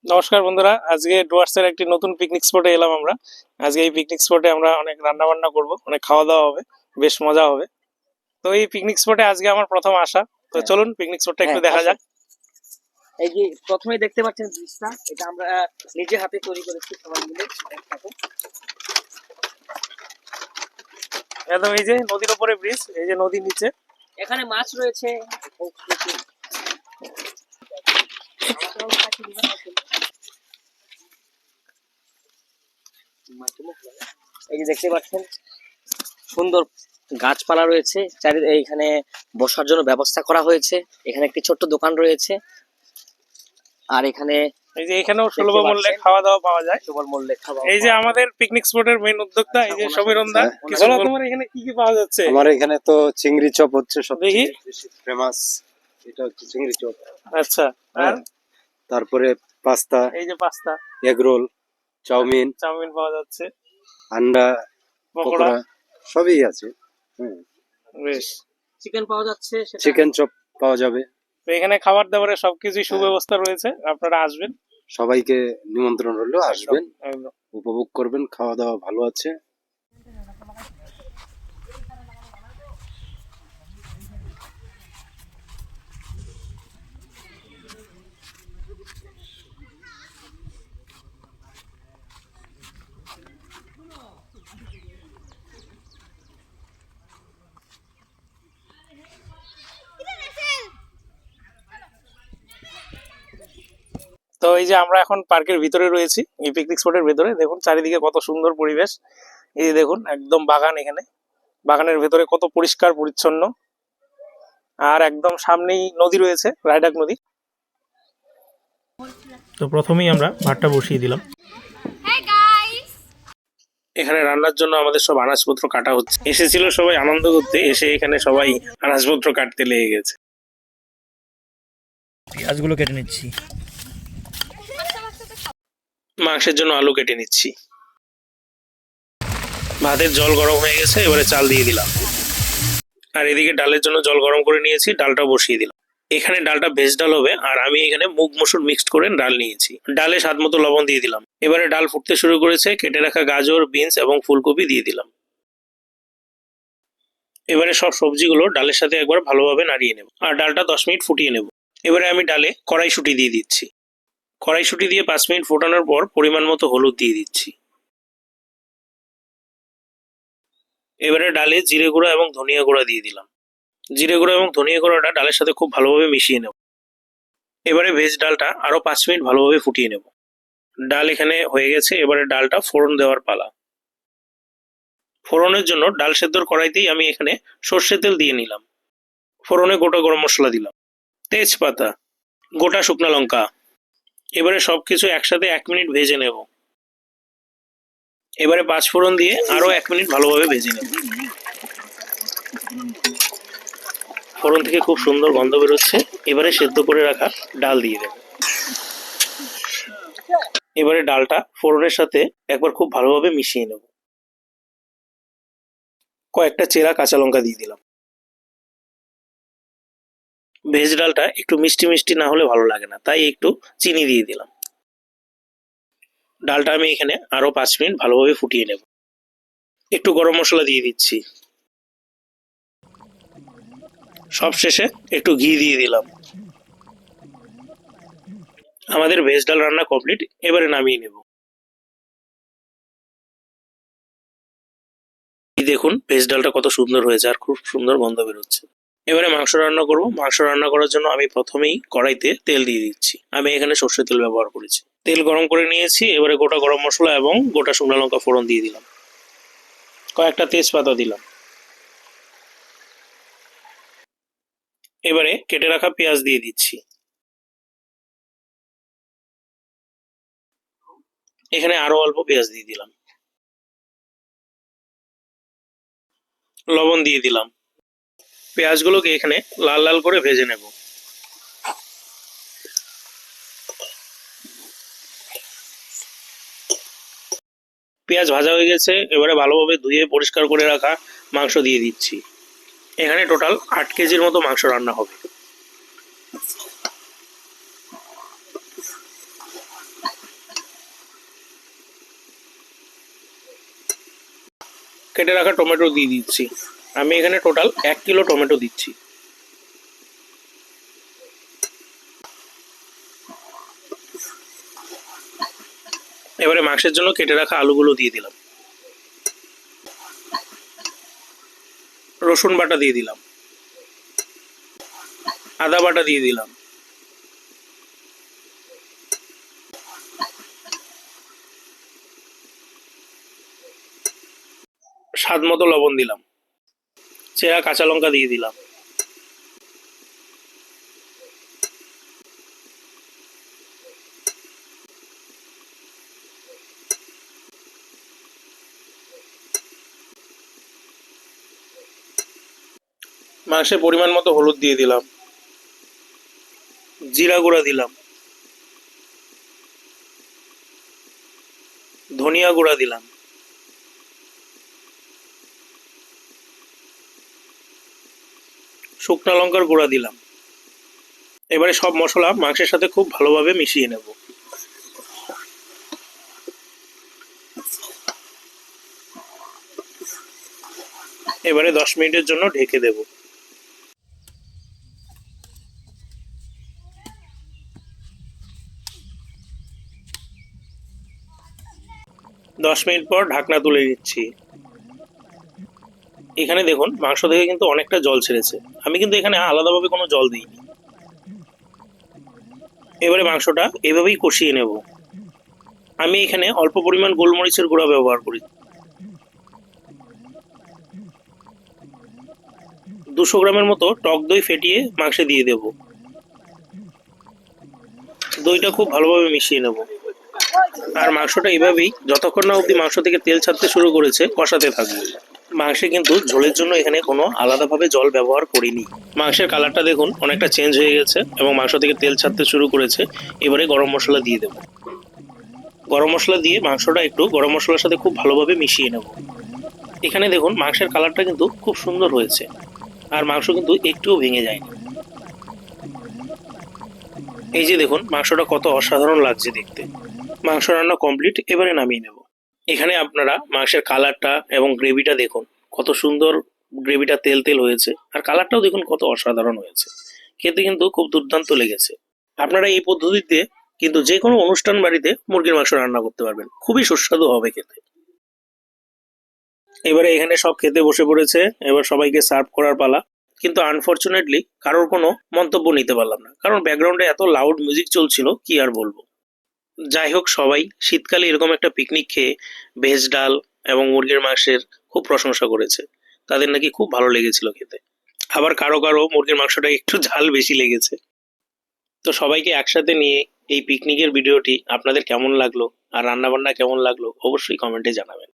নমস্কার বন্ধুরা, আজকে ডুয়ার্সের একটি নতুন পিকনিক স্পটে এলাম আমরা। আজকে এই পিকনিক স্পটে আমরা অনেক রান্না বান্না করব, অনেক খাওয়া দাওয়া হবে, বেশ মজা হবে। তো এই পিকনিক স্পটে আজকে আমার প্রথম আসা। তো চলুন পিকনিক স্পটটা একটু দেখা যাক। এই যে প্রথমেই দেখতে পাচ্ছেন ব্রিজটা, এটা আমরা নিজে হাতে তৈরি করেছি সবাই মিলে একসাথে। একদম এই যে নদীর উপরে ব্রিজ, এই যে নদীর নিচে এখানে মাছ রয়েছে। এই যে দেখতে পাচ্ছেন সুন্দর গাছপালা রয়েছে, এইখানে বসার জন্য ব্যবস্থা করা হয়েছে। এখানে একটি ছোট্ট দোকান রয়েছে, আর এখানে এই যে এখানেও সুলভ মূল্যে খাওয়া দাওয়া পাওয়া যায়। সুলভ মূল্যে খাওয়া। এই যে আমাদের পিকনিক স্পটের মেইন উদ্যোক্তা, এই যে সমীরণ দা, কিছু বলো তোমার এখানে কি কি পাওয়া যাচ্ছে? আমার এখানে তো চিংড়ি চপ হচ্ছে সবচেয়ে বেশি ফেমাস, এটা হচ্ছে চিংড়ি চপ। আচ্ছা, আর তারপরে পাস্তা, এই যে পাস্তা, এগ রোল, চাউমিন পাওয়া যাচ্ছে, আন্ডা পকোড়া সবই আছে। বেশ, চিকেন পাওয়া যাচ্ছে, চিকেন চপ পাওয়া যাবে। তো এখানে খাবার দাবারের সবকিছুই সুব্যবস্থা রয়েছে, আপনারা আসবেন। সবাইকে নিমন্ত্রণ রইল, আসবেন, একদম উপভোগ করবেন, খাওয়া দাওয়া ভালো আছে। তো এই যে আমরা এখন পার্কের ভিতরে রয়েছি, এই পিকনিক স্পটের ভিতরে দেখুন চারিদিকে কত সুন্দর পরিবেশ। এই যে দেখুন একদম বাগান, এখানে বাগানের ভেতরে কত পরিষ্কার পরিচ্ছন্ন, আর একদম সামনেই নদী রয়েছে, রায়ডাক নদী। তো প্রথমেই আমরা ভাতটা বসিয়ে দিলাম। এখানে রান্নার জন্য আমাদের সব আনাজপত্র কাটা হচ্ছে। এসেছিল সবাই আনন্দ করতে, এসে এখানে সবাই আনাজপত্র কাটতে লেগে গেছে। পেঁয়াজগুলো কেটে নিচ্ছি, মাংসের জন্য আলু কেটে নিচ্ছি। ভাতের জল গরম হয়ে গেছে, এবারে চাল দিয়ে দিলাম। আর এদিকে ডালের জন্য জল গরম করে নিয়েছি, ডালটা বসিয়ে দিলাম। এখানে ডালটা ভেজ ডাল হবে, আর আমি এখানে মুগ মসুর মিক্সড করে ডাল নিয়েছি। ডালে স্বাদ মতো লবণ দিয়ে দিলাম। এবারে ডাল ফুটতে শুরু করেছে, কেটে রাখা গাজর, বিনস এবং ফুলকপি দিয়ে দিলাম। এবারে সব সবজিগুলো ডালের সাথে একবার ভালোভাবে নাড়িয়ে নেব, আর ডালটা 10 মিনিট ফুটিয়ে নেব। এবারে আমি ডালে কড়াইশুঁটি দিয়ে দিচ্ছি। কড়াইশুঁটি দিয়ে 5 মিনিট ফোটানোর পর পরিমাণ মতো হলুদ দিয়ে দিচ্ছি। এবারে ডালে জিরে গুঁড়া এবং ধনিয়া গুঁড়া দিয়ে দিলাম। জিরে গুঁড়া এবং ধনিয়া গুঁড়াটা ডালের সাথে খুব ভালোভাবে মিশিয়ে নেব। এবারে ভেজ ডালটা আরো 5 মিনিট ভালোভাবে ফুটিয়ে নেব। ডাল এখানে হয়ে গেছে, এবারে ডালটা ফোড়ন দেওয়ার পালা। ফোড়নের জন্য ডাল সেদ্ধর কড়াইতেই আমি এখানে সর্ষের তেল দিয়ে নিলাম। ফোড়নে গোটা গরম মশলা দিলাম, তেজপাতা, গোটা শুকনো লঙ্কা। এবারে সবকিছু একসাথে 1 মিনিট ভেজে নেব। এবারে 5 ফোড়ন দিয়ে আরো 1 মিনিট ভালোভাবে ভেজে নেব। ফোড়ন থেকে খুব সুন্দর গন্ধ বেরোচ্ছে। এবারে সেদ্ধ করে রাখা ডাল দিয়ে দেব। এবারে ডালটা ফোড়নের সাথে একবার খুব ভালোভাবে মিশিয়ে নেব। কয়েকটা চেরা কাঁচা লঙ্কা দিয়ে দিলাম। ভেজ ডালটা একটু মিষ্টি মিষ্টি না হলে ভালো লাগে না, তাই একটু চিনি দিয়ে দিলাম। ডালটা আমি এখানে আরো 5 মিনিট ভালোভাবে ফুটিয়ে নেব। একটু গরম মশলা দিয়ে দিচ্ছি। সবশেষে একটু ঘি দিয়ে দিলাম। আমাদের ভেজ ডাল রান্না কমপ্লিট, এবারে নামিয়ে নেব। দেখুন ভেজ ডালটা কত সুন্দর হয়েছে, আর খুব সুন্দর গন্ধ বেরোচ্ছে। এবারে মাংস রান্না করব। মাংস রান্না করার জন্য আমি প্রথমেই কড়াইতে তেল দিয়ে দিচ্ছি। আমি এখানে সর্ষের তেল ব্যবহার করেছি। তেল গরম করে নিয়েছি, এবারে গোটা গরম মশলা এবং গোটা শুকনো লঙ্কা ফোড়ন দিয়ে দিলাম। কয়েকটা তেজপাতা দিলাম। এবারে কেটে রাখা পেঁয়াজ দিয়ে দিচ্ছি। এখানে আরো অল্প পেঁয়াজ দিয়ে দিলাম। লবণ দিয়ে দিলাম। পেঁয়াজগুলোকে এখানে লাল লাল করে ভেজে নেব। পেঁয়াজ ভাজা হয়ে গেছে, এবারে ভালোভাবে ধুয়ে পরিষ্কার করে রাখা মাংস দিয়ে দিচ্ছি। এখানে টোটাল 8 কেজির মতো মাংস রান্না হবে। কেটে রাখা টমেটো দিয়ে দিচ্ছি। আমি এখানে টোটাল 1 কিলো টমেটো দিচ্ছি। এবারে মাংসের জন্য কেটে রাখা আলুগুলো দিয়ে দিলাম। রসুন বাটা দিয়ে দিলাম, আদা বাটা দিয়ে দিলাম, স্বাদ মতো লবণ দিলাম, চেরা কাঁচা লঙ্কা দিয়ে দিলাম। মাংসের পরিমাণ মতো হলুদ দিয়ে দিলাম, জিরা গুঁড়া দিলাম, ধনিয়া গুঁড়া দিলাম, শুকনো লঙ্কার গুঁড়া দিলাম। এবারে সব মশলা মাংসের সাথে খুব ভালোভাবে মিশিয়ে নেব। এবারে 10 মিনিটের জন্য ঢেকে দেব। দশ মিনিট পর ঢাকনা তুলে নিচ্ছি। এখানে দেখুন মাংস থেকে কিন্তু অনেকটা জল ছেড়েছে। আমি কিন্তু এখানে আলাদাভাবে কোনো জল দিইনি। এবারে মাংসটা এভাবেই কষিয়ে নেব। আমি এখানে অল্প পরিমাণ গোলমরিচের গুঁড়া ব্যবহার করি। 200 গ্রামের মতো টক দই ফেটিয়ে মাংসে দিয়ে দেব। দইটা খুব ভালোভাবে মিশিয়ে নেব। আর মাংসটা এভাবেই যতক্ষণ না অবধি মাংস থেকে তেল ছাড়তে শুরু করেছে কষাতে থাকবে। মাংসে কিন্তু ঝোলের জন্য এখানে কোনো আলাদাভাবে জল ব্যবহার করিনি। মাংসের কালারটা দেখুন অনেকটা চেঞ্জ হয়ে গেছে এবং মাংস থেকে তেল ছাড়তে শুরু করেছে। এবারে গরম মশলা দিয়ে দেব। গরম মশলা দিয়ে মাংসটা একটু গরম মশলার সাথে খুব ভালোভাবে মিশিয়ে নেব। এখানে দেখুন মাংসের কালারটা কিন্তু খুব সুন্দর হয়েছে আর মাংস কিন্তু একটুও ভেঙে যায়নি। এই যে দেখুন মাংসটা কত অসাধারণ লাগছে দেখতে। মাংস রান্না কমপ্লিট, এবারে নামিয়ে নেব। এখানে আপনারা মাংসের কালারটা এবং গ্রেভিটা দেখুন কত সুন্দর, গ্রেভিটা তেল তেল হয়েছে আর কালারটাও দেখুন কত অসাধারণ হয়েছে। খেতে কিন্তু খুব দুর্দান্ত লেগেছে। আপনারা এই পদ্ধতিতে কিন্তু যে কোনো অনুষ্ঠান বাড়িতে মুরগির মাংস রান্না করতে পারবেন, খুবই সুস্বাদু হবে খেতে। এবারে এখানে সব খেতে বসে পড়েছে, এবার সবাইকে সার্ভ করার পালা। কিন্তু আনফরচুনেটলি কারোর কোনো মন্তব্য নিতে পারলাম না, কারণ ব্যাকগ্রাউন্ডে এত লাউড মিউজিক চলছিল, কি আর বলবো। যাই হোক, সবাই শীতকালে এরকম একটা পিকনিক খেয়ে ভেজ ডাল এবং মুরগির মাংসের খুব প্রশংসা করেছে। তাদের নাকি খুব ভালো লেগেছিল খেতে। আবার কারো কারো মুরগির মাংসটা একটু ঝাল বেশি লেগেছে। তো সবাইকে একসাথে নিয়ে এই পিকনিকের ভিডিওটি আপনাদের কেমন লাগলো আর রান্নাবান্না কেমন লাগলো অবশ্যই কমেন্টে জানাবেন।